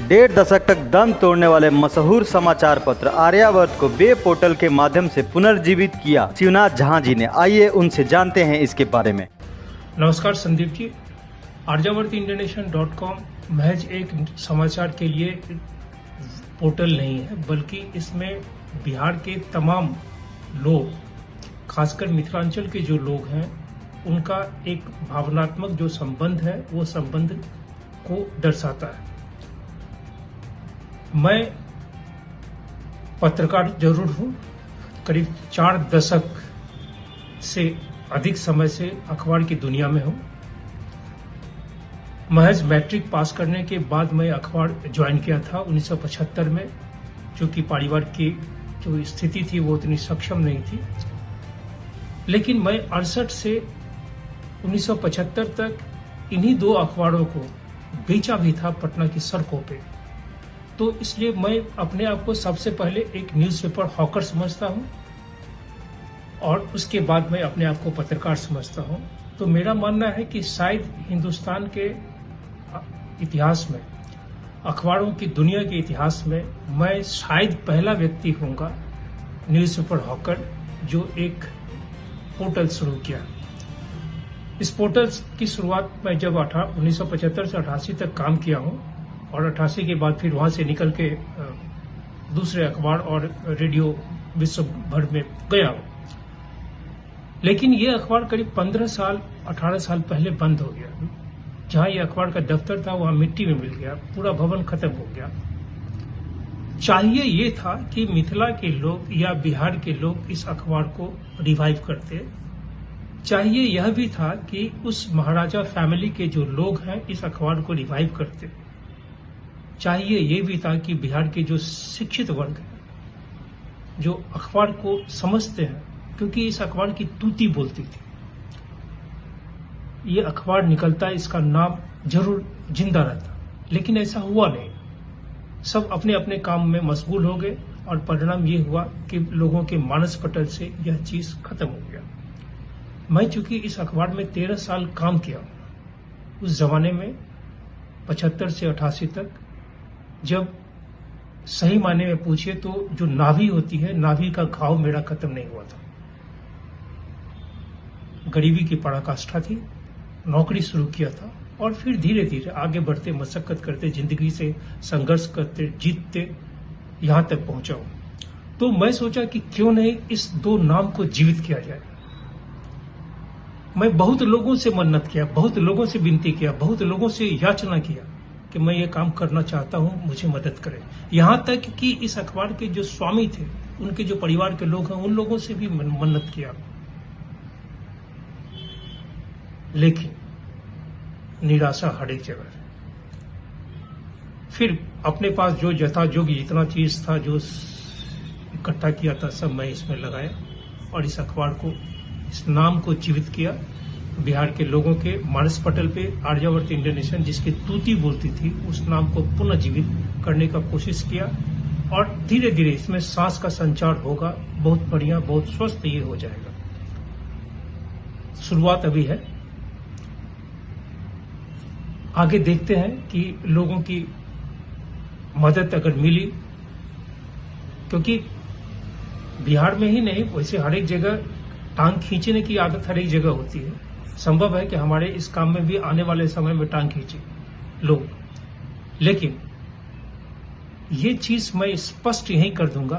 1.5 दशक तक दम तोड़ने वाले मशहूर समाचार पत्र आर्यावर्त को वेब पोर्टल के माध्यम से पुनर्जीवित किया शिवनाथ झा जी ने। आइए उनसे जानते हैं इसके बारे में। नमस्कार संदीप जी। aryavartindianation.com महज एक समाचार के लिए पोर्टल नहीं है, बल्कि इसमें बिहार के तमाम लोग, खासकर मिथिलांचल के जो लोग हैं, उनका एक भावनात्मक जो संबंध है वो संबंध को दर्शाता है। मैं पत्रकार जरूर हूं, करीब 4 दशक से अधिक समय से अखबार की दुनिया में हूं। महज मैट्रिक पास करने के बाद मैं अखबार ज्वाइन किया था 1975 में, चूंकि परिवार की जो स्थिति थी वो उतनी सक्षम नहीं थी। लेकिन मैं 68 से 1975 तक इन्हीं 2 अखबारों को बेचा भी था पटना की सड़कों पे। तो इसलिए मैं अपने आप को सबसे पहले एक न्यूज़पेपर हॉकर समझता हूं और उसके बाद मैं अपने आप को पत्रकार समझता हूं। तो मेरा मानना है कि शायद हिंदुस्तान के इतिहास में, अखबारों की दुनिया के इतिहास में, मैं शायद पहला व्यक्ति होऊंगा न्यूज़पेपर हॉकर जो एक पोर्टल शुरू किया। इस पोर्टल की शुरुआत मैं जब 1975 से 88 तक काम किया हूं और 88 के बाद फिर वहां से निकल के दूसरे अखबार और रेडियो विश्व भर में गया हूं। लेकिन ये अखबार करीब 15 साल 18 साल पहले बंद हो गया। जहां ये अखबार का दफ्तर था वहां मिट्टी में मिल गया, पूरा भवन खत्म हो गया। चाहिए ये था कि मिथिला के लोग या बिहार के लोग इस अखबार को रिवाइव करते। चाहिए यह भी था कि उस महाराजा फैमिली के जो लोग हैं इस अखबार को रिवाइव करते। चाहिए ये भी था कि बिहार के जो शिक्षित वर्ग हैं, जो अखबार को समझते हैं, क्योंकि इस अखबार की तूती बोलती थी, ये अखबार निकलता, इसका नाम जरूर जिंदा रहता। लेकिन ऐसा हुआ नहीं। सब अपने अपने काम में मशगूल हो गए और परिणाम ये हुआ कि लोगों के मानस पटल से यह चीज खत्म हो गया। मैं चूंकि इस अखबार में 13 साल काम किया, उस जमाने में 75 से 88 तक, जब सही मायने में पूछिए तो जो नाभि होती है, नाभि का घाव मेरा खत्म नहीं हुआ था। गरीबी की पराकाष्ठा थी, नौकरी शुरू किया था और फिर धीरे धीरे आगे बढ़ते, मशक्कत करते, जिंदगी से संघर्ष करते, जीतते यहां तक पहुंचा हूं। तो मैं सोचा कि क्यों नहीं इस 2 नाम को जीवित किया जाए। मैं बहुत लोगों से मन्नत किया, बहुत लोगों से विनती किया, बहुत लोगों से याचना किया कि मैं ये काम करना चाहता हूं, मुझे मदद करें। यहां तक कि इस अखबार के जो स्वामी थे, उनके जो परिवार के लोग हैं, उन लोगों से भी मन्नत किया। लेकिन निराशा हर एक जगह। फिर अपने पास जो यथायोग्य जितना चीज था, जो इकट्ठा किया था, सब मैं इसमें लगाया और इस अखबार को, इस नाम को जीवित किया। बिहार के लोगों के मानस पटल पे आर्यावर्त इंडियन नेशन, जिसकी तूती बोलती थी, उस नाम को पुनः जीवित करने का कोशिश किया और धीरे धीरे इसमें सांस का संचार होगा। बहुत बढ़िया, बहुत स्वस्थ ये हो जाएगा। शुरुआत अभी है, आगे देखते हैं कि लोगों की मदद अगर मिली, क्योंकि बिहार में ही नहीं, वैसे हर एक जगह टांग खींचने की आदत हर एक जगह होती है। संभव है कि हमारे इस काम में भी आने वाले समय में टांग खींचे लोग। लेकिन ये चीज मैं स्पष्ट यही कर दूंगा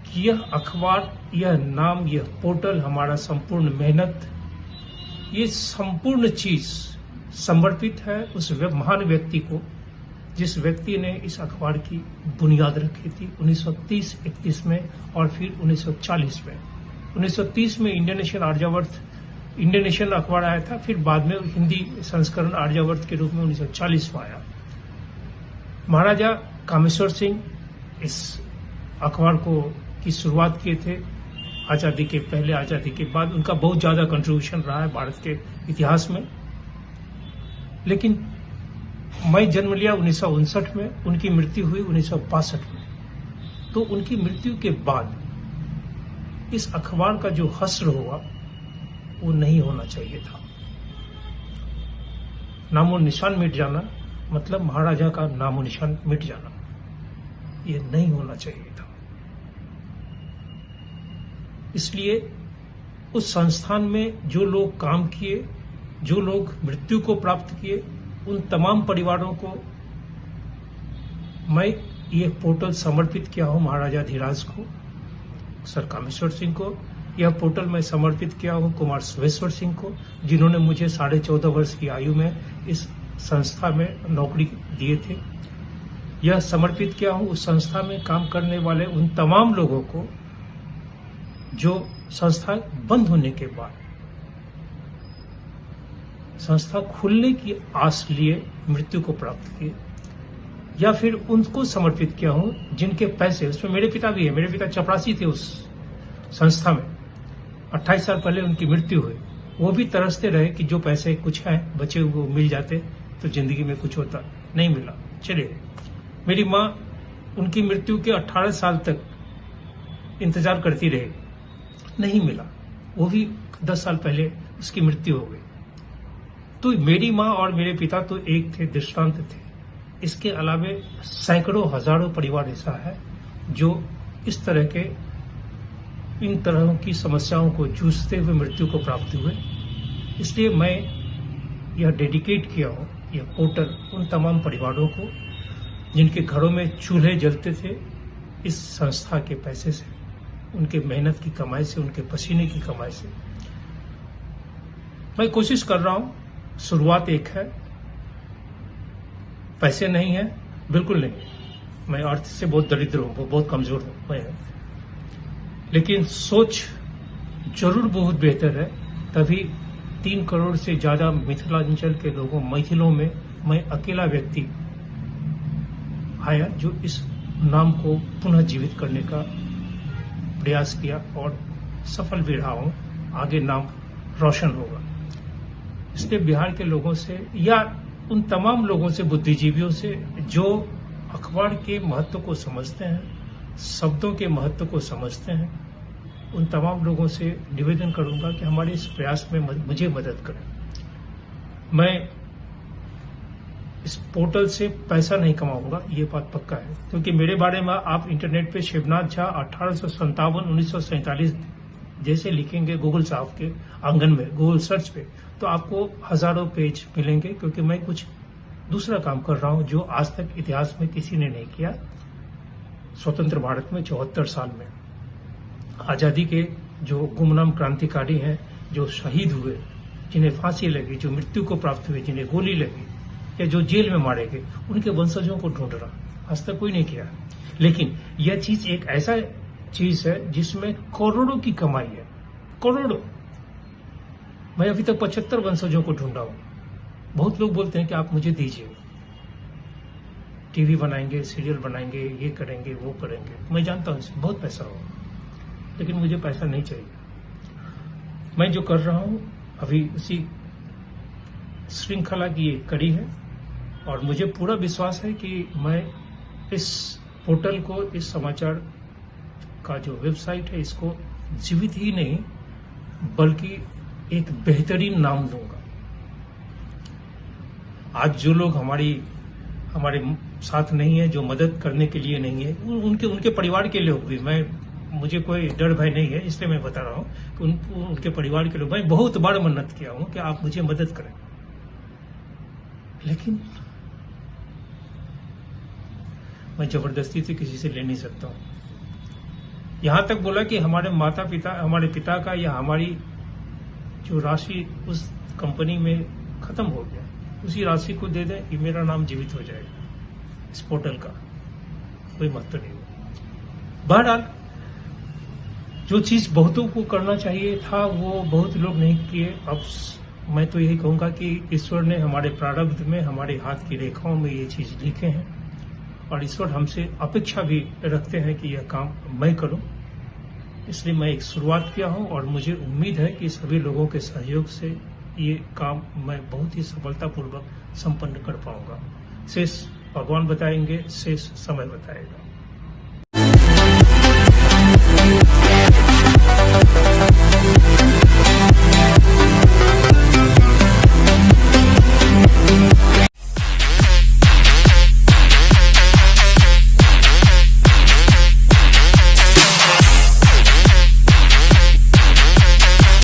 कि यह अखबार, यह नाम, यह पोर्टल, हमारा संपूर्ण मेहनत, ये संपूर्ण चीज समर्पित है उस महान व्यक्ति को, जिस व्यक्ति ने इस अखबार की बुनियाद रखी थी 1930-31 में और फिर 1940 में। 1930 में Indian Nation Aryavarta, Indian Nation अखबार आया था, फिर बाद में हिंदी संस्करण आर्यावर्त के रूप में 1940 में आया। महाराजा कामेश्वर सिंह इस अखबार को की शुरुआत किए थे आजादी के पहले, आजादी के बाद। उनका बहुत ज्यादा कंट्रीब्यूशन रहा है भारत के इतिहास में। लेकिन मैं जन्म लिया 1959 में, उनकी मृत्यु हुई 1962 में। तो उनकी मृत्यु के बाद इस अखबार का जो हश्र हुआ वो नहीं होना चाहिए था। नामो निशान मिट जाना मतलब महाराजा का नामो निशान मिट जाना, ये नहीं होना चाहिए था। इसलिए उस संस्थान में जो लोग काम किए, जो लोग मृत्यु को प्राप्त किए, उन तमाम परिवारों को मैं ये पोर्टल समर्पित किया हूं। महाराजा धीराज को, सर कामेश्वर सिंह को, यह पोर्टल मैं समर्पित किया हूं कुमार सुहेश्वर सिंह को, जिन्होंने मुझे 14.5 वर्ष की आयु में इस संस्था में नौकरी दिए थे। यह समर्पित किया हूं उस संस्था में काम करने वाले उन तमाम लोगों को जो संस्था बंद होने के बाद संस्था खुलने की आस लिए मृत्यु को प्राप्त किए, या फिर उनको समर्पित किया हूं जिनके पैसे, उसमें मेरे पिता भी है, मेरे पिता चपरासी थे उस संस्था में, 28 साल पहले उनकी मृत्यु हुई। वो भी तरसते रहे कि जो पैसे कुछ हैं बचे वो मिल जाते तो जिंदगी में कुछ होता, नहीं मिला, चले। मेरी माँ उनकी मृत्यु के 18 साल तक इंतजार करती रही, नहीं मिला, वो भी 10 साल पहले उसकी मृत्यु हो गई। तो मेरी माँ और मेरे पिता तो एक थे, दृष्टांत थे। इसके अलावे सैकड़ों हजारों परिवार ऐसा है जो इस तरह के इन तरह की समस्याओं को जूझते हुए मृत्यु को प्राप्त हुए। इसलिए मैं यह डेडिकेट किया हूँ, यह पोर्टल उन तमाम परिवारों को जिनके घरों में चूल्हे जलते थे इस संस्था के पैसे से, उनके मेहनत की कमाई से, उनके पसीने की कमाई से। मैं कोशिश कर रहा हूँ, शुरुआत एक है, पैसे नहीं है, बिल्कुल नहीं, मैं अर्थ से बहुत दरिद्र हूँ, बहुत कमजोर हूँ मैं, लेकिन सोच जरूर बहुत बेहतर है। तभी 3 करोड़ से ज्यादा मिथिलांचल के लोगों, मैथिलों में मैं अकेला व्यक्ति आया जो इस नाम को पुनः जीवित करने का प्रयास किया और सफल भी रहा हूं। आगे नाम रोशन होगा। इसलिए बिहार के लोगों से या उन तमाम लोगों से, बुद्धिजीवियों से जो अखबार के महत्व को समझते हैं, शब्दों के महत्व को समझते हैं, उन तमाम लोगों से निवेदन करूंगा कि हमारे इस प्रयास में मुझे मदद करें। मैं इस पोर्टल से पैसा नहीं कमाऊंगा, ये बात पक्का है, क्योंकि मेरे बारे में आप इंटरनेट पे शिवनाथ झा 1857-1947 जैसे लिखेंगे गूगल साहब के आंगन में, गूगल सर्च पे, तो आपको हजारों पेज मिलेंगे, क्योंकि मैं कुछ दूसरा काम कर रहा हूं जो आज तक इतिहास में किसी ने नहीं किया। स्वतंत्र भारत में 74 साल में आजादी के जो गुमनाम क्रांतिकारी हैं, जो शहीद हुए, जिन्हें फांसी लगी, जो मृत्यु को प्राप्त हुए, जिन्हें गोली लगी या जो जेल में मारे गए, उनके वंशजों को ढूंढ रहा। आज तक कोई नहीं किया। लेकिन यह चीज एक ऐसा चीज है जिसमें करोड़ों की कमाई है, करोड़ों। मैं अभी तक 75 वंशजों को ढूंढा हूं। बहुत लोग बोलते हैं कि आप मुझे दीजिए, टीवी बनाएंगे, सीरियल बनाएंगे, ये करेंगे, वो करेंगे। मैं जानता हूं इसमें बहुत पैसा होगा, लेकिन मुझे पैसा नहीं चाहिए। मैं जो कर रहा हूं अभी उसी श्रृंखला की एक कड़ी है, और मुझे पूरा विश्वास है कि मैं इस पोर्टल को, इस समाचार का जो वेबसाइट है, इसको जीवित ही नहीं बल्कि एक बेहतरीन नाम दूंगा। आज जो लोग हमारे साथ नहीं है, जो मदद करने के लिए नहीं है, उनके परिवार के लोग भी, मुझे कोई डर भय नहीं है, इसलिए मैं बता रहा हूं कि उनके परिवार के लोग, मैं बहुत बार मन्नत किया हूं कि आप मुझे मदद करें, लेकिन मैं जबरदस्ती से किसी से ले नहीं सकता हूं। यहां तक बोला कि हमारे माता पिता, हमारे पिता का या हमारी जो राशि उस कंपनी में खत्म हो गया, उसी राशि को दे दें कि मेरा नाम जीवित हो जाएगा। इस पोर्टल का कोई महत्व नहीं है। बहरहाल जो चीज बहुतों को करना चाहिए था वो बहुत लोग नहीं किए। अब मैं तो यही कहूंगा कि ईश्वर ने हमारे प्रारब्ध में, हमारे हाथ की रेखाओं में ये चीज लिखे हैं, और ईश्वर हमसे अपेक्षा भी रखते हैं कि यह काम मैं करूं। इसलिए मैं एक शुरुआत किया हूं, और मुझे उम्मीद है कि सभी लोगों के सहयोग से ये काम मैं बहुत ही सफलतापूर्वक संपन्न कर पाऊंगा। शेष भगवान बताएंगे, शेष समय बताएगा।